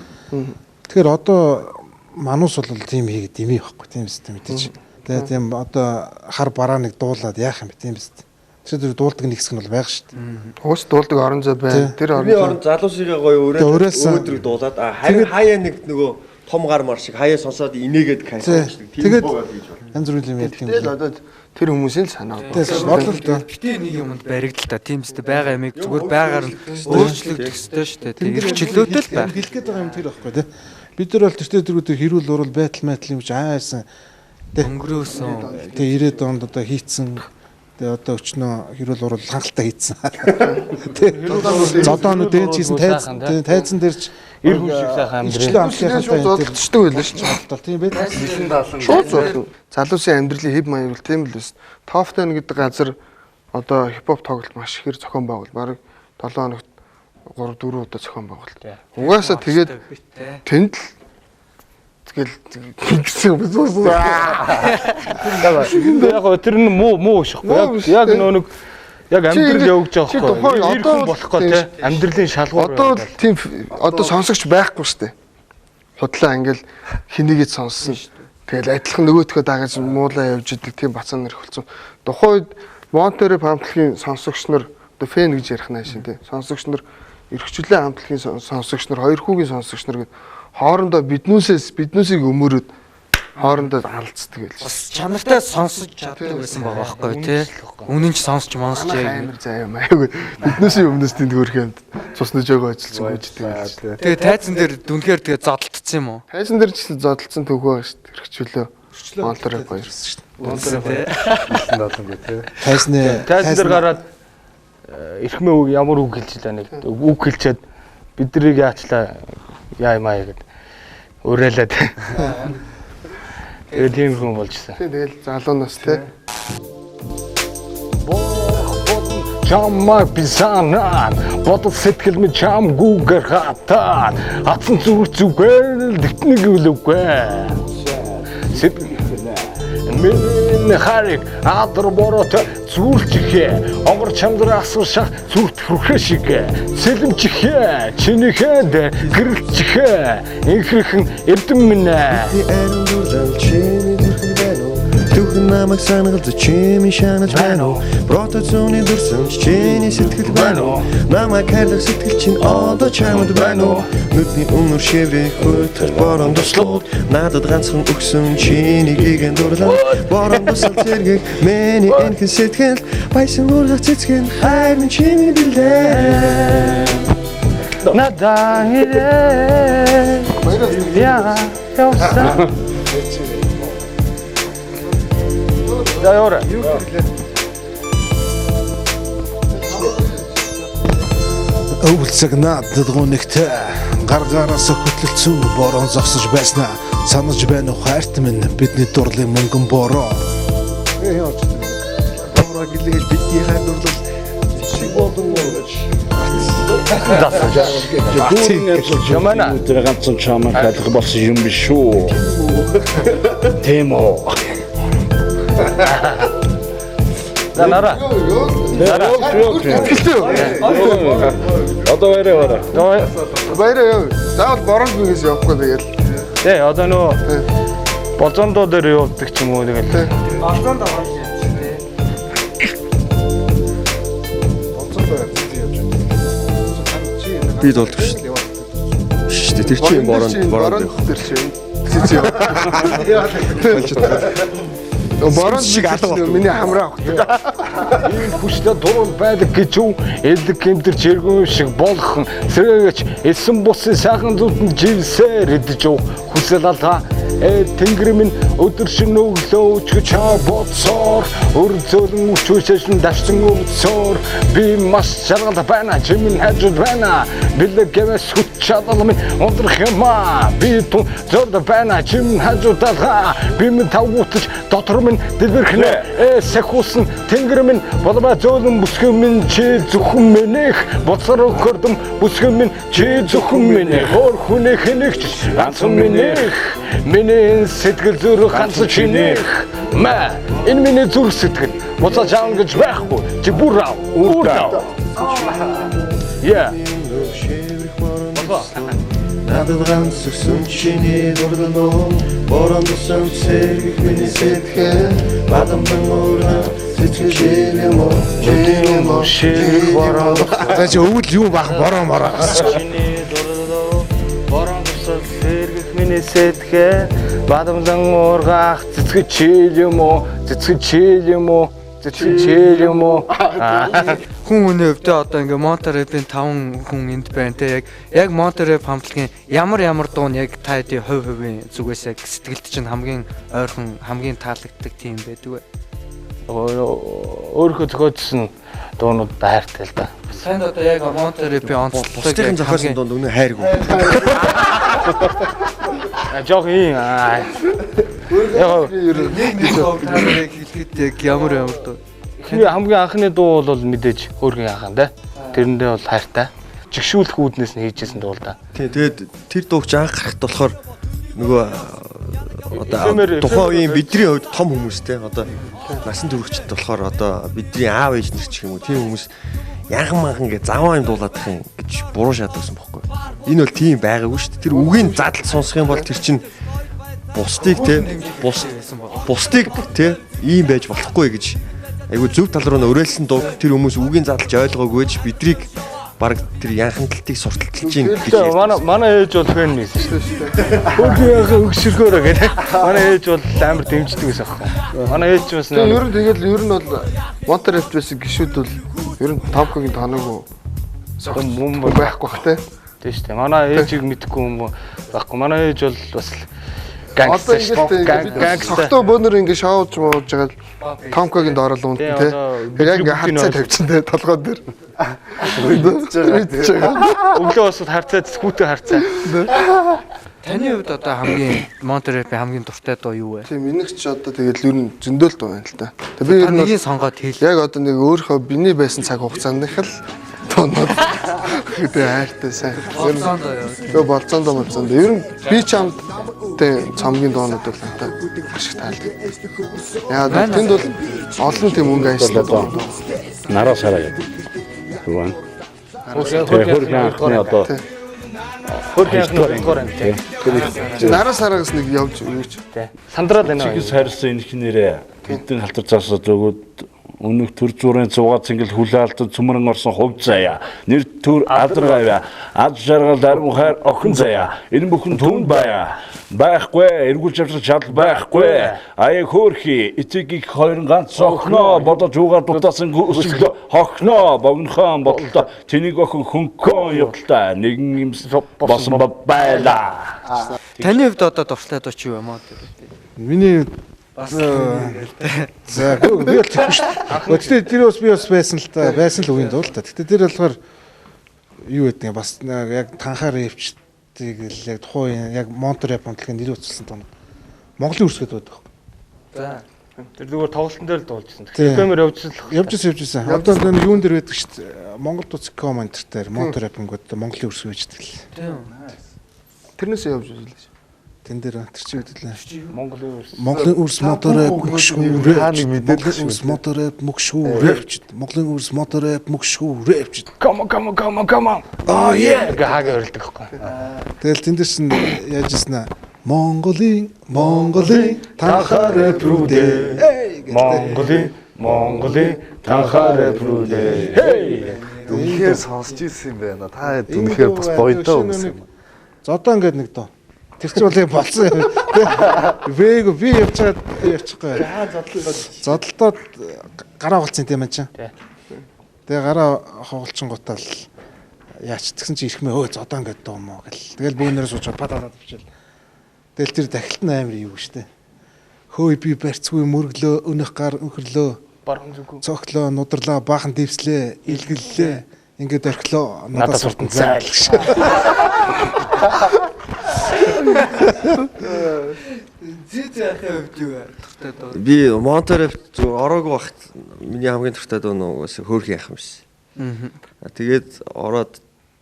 Тэгэхээр одоо манус бол тийм хийгээд имий байхгүй тийм биз дээ мэдээж. Тэгээ тийм одоо хар бараа нэг дуулаад яах юм бэ тийм биз дээ. Тэр дуулдаг нэг хэсэг нь бол байх шүү дээ. Уус дуулдаг орон зай байна. Тэр орон залуусыгаа гоё өөдрөг дуулаад хаяа нэг нөгөө том гар мар шиг хаяа сонсоод инээгээд кайфчдаг. Тэгээд янз бүрийн юм ярьдаг юм. Тэгэл одоо тэр хүмүүсийн санаа. Бодлоо. Битээ нэг юмд баригдал та тийм үстэй байгаа ямиг зүгээр байгаар нь өөрчлөгдөх ёстой шүү дээ. Ирэх чөлөөтэй л байх. Хэлгээд байгаа юм тэр байхгүй тий. Бид нар бол тэр дөрвөөр хэрүүл урал байтал юм гэж аасан. Өнгөрөөсөн. Тэгээ 90-ад онд одоо хийцэн тэгээ одоо өчнөө хэрүүл урал хангалттай хийцэн. Тэ. Зодоонууд дээд чийсэн тайзан дээрч эр хүн шиг сайхан амьдрал зодтолчдаг байлаа шүү дээ. Тийм байх. Шууд зодтол. Залуусын амьдралын хэв маяг бол тийм л байсан. Top 10 гэдэг газар одоо хипхоп тоглолт маш ихээр зохион байгуул. Бараг 7 хоногт 3 4 удаа зохион байгуулалт. Угаасаа тэгээд тэнд л тэгэл гэсэн юм. Яг тэр нь муу шихгүй. Яг нөө нэг яг амьдрал явж байгаа байхгүй. Ир хүн болохгүй те амьдралын шалгуур. Одоо тийм одоо сонсогч байхгүй шүү дээ. Худлаа ингээл хэнийгээ сонссон. Тэгэл адилхан нөгөөдхөө дагаж муулаа явж идэг тийм бацаан нэр хөлцөн. Тухайн үед Монтереп хамтлагийн сонсогч нар одоо фэн гэж ярих наашин тий. Сонсогч нар эрхчлэн хамтлагийн сонсогч нар, хоёр хүүгийн сонсогч нар гэд хоорондоо биднүүсийг өмөрөөд хоорондоо алцдаг байлж. Бас чанартай сонсож чаддаг байсан байгаа байхгүй тий. Үнэн ч сонсч монсч яг амар заяа маяг биднүүсийн өмнөөс тэнд хөрх юмд цусны жог ажилласан гүйждэг. Тэгээ тайзан дээр дүнхээр тэгээ зодтолцсон юм уу? Тайзан дээр ч зодтолцсон төв байгаа шүү дээ. Эрхчлөө. Монтереп баярсан шүү дээ. Тайзны Тайзан дээр гараад эрхмээ үг ямар үг хэлж илаа нэг үг хэлчихэд биднийг яачлаа яа юмаа гэд уриалаад. Тэгээд тийм хүн болжсэн. Тэгэл залуунаас тий. Чаммаг бисанаа бодол сэтгэл минь чамгүйгээр хатаад атсан зүгээр дэгтнийг үлээвгүй. Миний хариг адар борот зүрчхээ онгор чамдраа асуушаа зүрт хүрхэ шиг сэлэмчихээ чинийхэд гэрэлчихээ инхэрхэн эрдэм минь Түүхэн намайг санагалж чимээ шанаж байна уу? Протоцоны дурсан чиний сэтгэл байна уу? Намайг хайрлах сэтгэл чинь одоо чамд байна уу? Нүдний өнөр шиврэх хөтөл борон дослоо. Надад ганцхан өгсөн чиний гигэн дурлаа. Борон досол зэрэг миний энхэн сэтгэл баясан ургах цэцгэн хайр минь чиний бэлдээ. надаа ирээ яа явсан Даяора. Өвлцэг надад гонигтэй гаргаараас хөтлөлцсөн борон зогсож байснаа санаж байна уу хайрт минь бидний дурлын мөнгөн бороо. Бороо гэлгээл бидний хайр дурлал чи болон гэж. Ямана ганцхан чамаа хайлах болсон юм биш шүү. Тийм үү. Нара. Одоо баяраа. Баяраа яа. Заавал бороонд нэгээс явахгүй тэгэл. Тий, одоо нөө болзондоо дээр явдаг ч юм уу тэгэл. Болзондоо орж явчих тий. Бид болдог шүү. Шүү дээ. Тэр чинь бороонд тэр чинь. Бороонд шиг алга миний хамраа авах. Ийм хүчтэй дуран байдаг гэж юу? Элэг гэмтэр жиргэн шиг болгохон сэргээч элсэн бусын сайхан зүтэн живсээр идэж юу? Хүсэл алга тэнгэр минь өдөр шин өглөө өчгөж чаа боцоор өр зөөлөн өчөөсөн давсан өвцөөр би маш жаргал байна чимэн хажууд байна бэлэг гэмэс хүч чадал минь ундрах юмаа би тун зөрд байна чимэн хажууд алга би минь тавгуутж дотор минь дэлбэрхнэ сахиусан тэнгэр минь болова зөөлөн бүсгэн минь чи зөвхөн минийх боцоор өгөрдөм бүсгэн минь чи зөвхөн минийх хөр хүнийх нэгч ганцхан минийх миний сэтгэл зүрх ганц чинийх мэ энэ миний зүрх сэтгэл буцаж аавна гэж байхгүй чи бүр аа яа надад ганц өгсөн чиний дурлал борон досон сэргэх миний сэтгэл бадамдан уурна сэтгэл юм ширх бороо За чи өвөл юу бахан бороо мороо. чиний дурлал борон досон сэргэх миний сэтгэл бадамдан уургах цэцэг чил юм уу Хүн өнөө өвдөө одоо ингээ Монтерепийн 5 хүн энд байна те яг Монтереп хамтлагийн ямар дуун яг та хэдийн хувийн зүгээс яг сэтгэлд чинь хамгийн ойрхон хамгийн таалагддаг тийм байдаг вэ? өөрийнхөө зохиоцсон дуунууд хайртай л да. Сайн одоо яг Монтерепийн онцлог бусдын зохиосон донд үнэ хайргүй. Жог ийм яа нэг хэлэхэд яг ямар дуу хамгийн анхны дуу бол мэдээж өөрийн анхан да. Тэрэндээ бол хайртай. Жигшүүлэх үүднээс нь хийжсэн дуу л да. Тий, тэгээд тэр дууг анх гарахт болохоор нөгөө одоо тухайн үеийн бидний хувьд том хүмүүс те одоо насан туршид болохоор одоо бидний аав ээж нар ч юм уу тийм хүмүүс янхан манхан гэж заваа юм дуулаадах юм гэж буруу шаардсан байхгүй. Энэ бол тийм байгаагүй шүү дээ. Тэр үгийн задалт сонсох юм бол тэр чинь бусдыг те ийм байж болохгүй гэж айгүй зөв тал руу өрөөлсөн дуу тэр хүмүүс үгийн задлж ойлгоогүй ч бидрийг баг тэр янхамталтыг сурталчилж байна гэж. Манай ээж бол фэн нээсэн шүү дээ. Хөөдөө өгшөргөөрөө гэдэг. Манай ээж бол амар дэмждэг байсан аахгүй. Манай ээж бас ер нь тэгэл ер нь бол Monter Rap байсан гişүүд бол ер нь Tomko-гийн тоноогүй мөн байхгүй бах те. Тийм шүү дээ. Манай ээжийг мэдхгүй юм байхгүй. Манай ээж бол бас гангстер Согтоо бөөнөр ингэ шоуж мууж байгаа Tomko-гийн доорол унт те. Тэр яг ингэ хацаа тавьчихсан те толгой дээр. Өглөө босоод харцаа скутер харцаа. Таны хувьд одоо хамгийн Monter Rap-ийн хамгийн дуртай дуу юу вэ? Тийм минийх ч одоо тэгэл ер нь зөндөөл дуу байна л да. Тэг би ер нь нэгийг сонгоод хэл. Яг одоо нэг өөрийнхөө биний байсан цаг хугацаанд их л тоонод гэдэг хайртай сайн. Тэг болцоонд ер нь би чамд тэг цамгийн доонод бол та ашиг таалдаг. Яа тэнд бол олон тийм мөнгө ажиллаад байна. Нараа сараа яа. Руан. Хөрхөн одоо Нараа сараагаас нэг явж өгөөч. Сандраад байна уу? Чигс харьсан энх нэрээ хэдэн халтар цаасаа зөөгөөд өнөг төр зүрийн цугаа цэнгэл хүлээлтэн цөмрөн орсон хувь заяа нэр төр алдаргавя ад жаргал дармухаар охин заяа энэ бүхэн түн байхгүй эргүүлж авсан чадал байхгүй аяа хөөрхи эцэг их хоёр ганц охноо бодож угаар дутаасан өсөлтө хохноо богнохон бодлоо тэнийг охин хөнгөн явталтаа нэгэн юмс босон байла. Таны хувьд одоо дуртай дуу чи юу юм аа? Миний бас за би бол тэггүй шүү дээ. Гэхдээ тэр бас би бас байсан л үгийн дуу л та. Гэхдээ тэр болохоор юу гэдэг бас яг танхаар өвчтгийг л яг тухайн яг Monter Rap хамтлагийн нэр утсан тоо. Монголын үрсгээд байдаг. За. Тэр зүгээр тоглолтын дээр л дуулжсэн. Фэмээр явжсэн. Одоо нэг юун дээр байдаг шүү дээ. Монгол дуц комментер дээр Monter Rap гингүүд Монголын үрс үйждэг л. Тийм. Тэрнээс явж үзлээ. Тэн дээр тэр чи хэвдэлээ. Монголын үрс Monter Rap мөгшүүрээ. Monter Rap мөгшүүрээ. Монголын үрс Monter Rap мөгшүүрээ. Come on. Oh yeah. Гахаг өрөлдөг хөхгүй. Тэгэл тэн дээрс нь яаж ийсэн аа. Монголын танхаар Rap рүүдээ. Монголын танхаар Rap рүүдээ. Hey. Үнэхээр сонсч ирсэн юм байна. Та үнэхээр бас боёдоо өгсөн. За одоо ингээд нэг доо. Тэр чинь бол болсон юм. Вэго би явчихад явчихгүй. Зодолдоод гараа голцсон тийм маань чинь. Тэгээ гараа хоголчин гутаал яач тэгсэн чи ирэх мэ зодоо ингээд дуу мó гэл. Тэгэл бөөнөрөө суучаад падаад авчил. Тэгэл тэр дахилт нь амар юу штэ. Хөөе би барьцгүй мөрглөө өнөх гар өнхрлөө. Бархан зүгүү. Цогтлоо нударлаа баахан дивслээ илгэллээ. Ингээд орхилоо надад суртан зайл гэж. Би Monter Rap ороогүй багт миний хамгийн дуртай дуу нугаас хөөрхөн яах юм шээ. Тэгээд ороод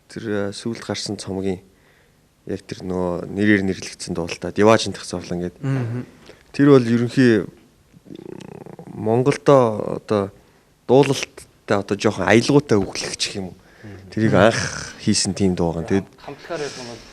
тэр сүүлд гарсан цомгийн яг тэр нөө нэрээр нэрлэгдсэн дуулалтаа Диважин дэх зовлон гэдэг. Тэр бол ерөнхий Монголдо одоо дуулалттай одоо жоохон аялгаутай өглөгч юм. Тэрийг анх хийсэн тийм дуу байгаа. Тэгээд хамтлагаар яг нь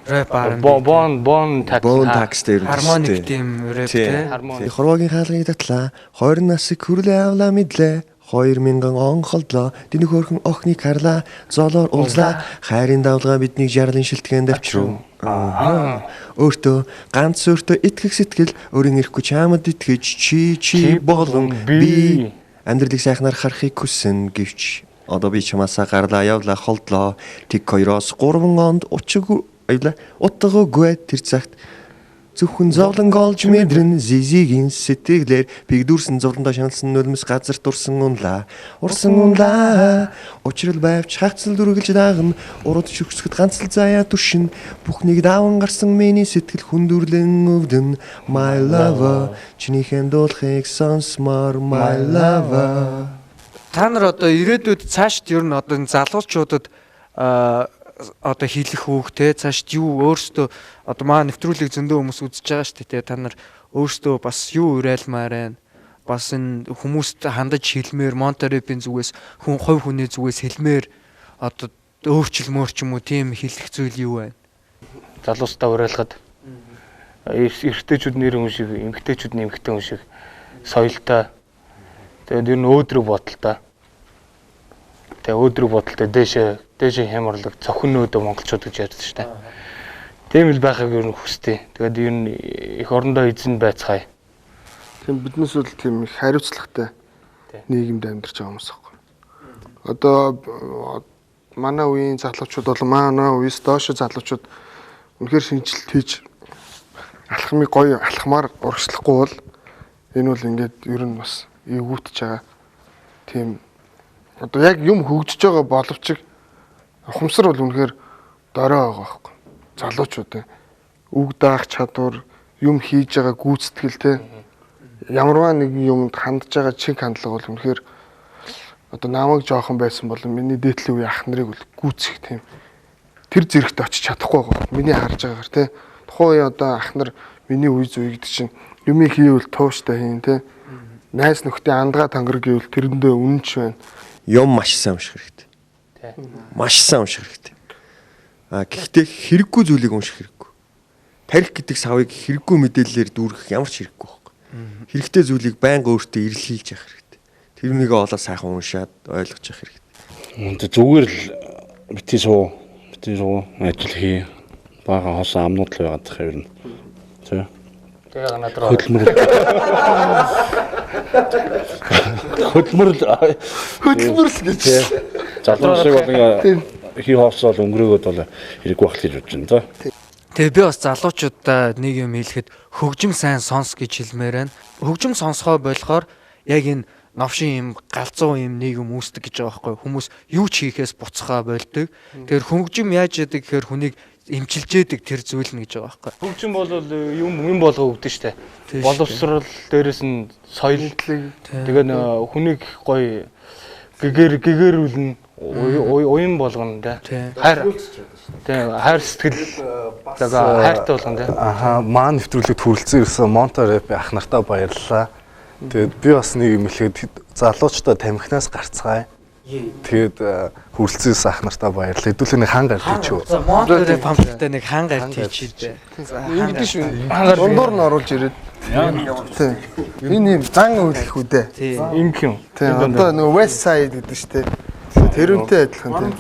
Rap Бон такс дээр хармоник тийм rap те. Хорвогийн хаалгыг татлаа 20 насыг хүрлээ авлаа мэдлээ 2000 он холдлоо дэнэ хөөрхөн охныг харлаа золоор уулзлаа хайрын давлгаа биднийг жарлын шилтгэнд авчруу өөртөө ганц өөртөө итгэх сэтгэл өөрийн ирэхгүй чамд итгэж чи болон би амьдралыг сайхнаар харахыг хүссэн гэвч одоо би чамаасаа гарлаа явлаа холдлоо тэг 2-оос 3 онд утгаагүй тэр цагт зөвхөн зовлон голж мэдрэн зизигийн сэтгэлээр пигдүрсэн зовлондоо шаналсан нулимс газар урсан унлаа учрал байвч хагцал дүргэлж даагна урууд шүгсгэд ганцл заяа түшин бүхнийг даван гарсан миний сэтгэл хүндүрлэн өвдөн my lover чинийхэн дуулахыг сонсмор my lover. Та нар одоо ирээдүйд цаашд ер нь одоо залуучуудад одоо хийлэх үг те цаашд юу өөрсдөө одоо маа нэвтрүүлэг зөндөө хүмүүс үзэж байгаа шүү дээ те та нар өөрсдөө бас юу уриалмаар байна бас энэ хүмүүст хандаж хэлмээр Monter Rap-ийн зүгээс хувь хүний зүгээс хэлмээр одоо өөрчлөлмөр ч юм уу тийм хэлэх зүйл юу байна залуустаа уриалгаад эрэгтэйчүүд нэр хүн шиг эмэгтэйчүүд нэмэгтэй хүн шиг соёлтой Тэгээд ер нь өөдрөг бодолтой. Тэгээ өөдрөг бодолтой дээшээ хямралаг цохин өөдөө монголчууд гэж ярьдаг шүү дээ. Тийм л байхыг ер нь хүсдэг. Тэгээд ер нь их орондоо эзэн байцгаая. Тийм биднээс бол тийм их хариуцлагатай нийгэмд амьдарч байгаа хүмүүс байхгүй. Одоо манай үеийн залуучууд бол манай үеэс доош залуучууд үнэхээр шинжилт хийж алхмыг гоё алхмаар урагшлахгүй бол энэ бол ингээд ер нь бас эвгүүтж байгаа. Тийм одоо яг юм хөгжиж байгаа боловч ухамсар бол үнэхээр дорой байгаа байхгүй. Залуучууд үг даах чадвар, юм хийж байгаа гүйцэтгэл те ямарваа нэгэн юмд хандж байгаа чиг хандлага бол үнэхээр одоо намайг жоохон байсан бол миний дээдлийн үе ах нарыг бол гүйцэх тийм тэр зэрэгт очиж чадахгүй байгаа. Миний харж байгаагаар те тухайн үе одоо ах нар миний үе зүгт чинь юмыг хийвэл тууштай хийн те найс нөхдийн андгаа тангар гэвэл тэрэндээ үнэнч байна. Юм маш сайн унших хэрэгтэй. Маш сайн унших хэрэгтэй. Гэхдээ хэрэггүй зүйлийг унших хэрэггүй. Тарих гэдэг савыг хэрэггүй мэдээллээр дүүргэх ямар ч хэрэггүй байхгүй. Хэрэгтэй зүйлийг байнга өөртөө ирэлхийлж явах хэрэгтэй. Тэрнийг олоо сайхан уншаад ойлгож явах хэрэгтэй. Зүгээр л битгий суу ажил хий. Бага хосон амнууд л байгаад тах юм. Тэ. Тэгээ надад Хөдөлмөр л гэж. Залуу шиг бол ингээ хий хоосол өнгөрөөгд бол хэрэггүй байх гэж бодож байна. Тэгээ би бас залуучуудаа нэг юм хэлэхэд хөгжим сайн сонс гэж хэлмээр байна. Хөгжим сонсгоо болохоор яг энэ новшин юм галзуу юм нийгэм үүсдэг гэж байгаа байхгүй. Хүмүүс юу ч хийхээс буцхаа болдог. Тэгэхээр хөгжим яаж яадаг гэхээр хүнийг эмчилж яадаг тэр зүйл нь гэж байгаа байхгүй. хөгжим бол юм болгоо өгдөн штэ. Боловсрал дээрэс нь соёл тэгээд хүнийг гоё гэгэрүүлнэ уян болгоно тэ. Хайр сэтгэл хайртай болгоно тэ. Маань нэвтрүүлэгт хүрэлцэн ирсэн Монтореп ах нартаа баярлалаа. Тэгээд би бас нэг юм хэлэхэд залуучдаа тамхинаас гарцгаая. Тэгээд хүрэлцэн ирсэн ах нартаа баярлалаа. Хэдүүлээ нэг хаан гард хийчихв. Монтореп памфлеттэй нэг хаан гард хийчихээ. Ингэдэж шүү. Дундуур нь оруулж ирээд. Тийм. Энэ юм зан үйлэх үү дээ. Инх юм. Тийм. Одоо нөгөө West Side гэдэг шүү дээ. Тэрүүнтэй адилхан тийм.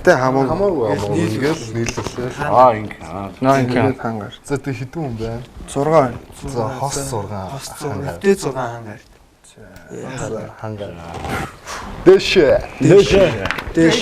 Тэ хамаагүй. Нийлүүлээ. Инх. Инх. Хангаар. За тэг хэдэн хүн байна? 6. За хос 6. Тэ 6 хаан гард. Хангаар. Дэшээ. Дэш.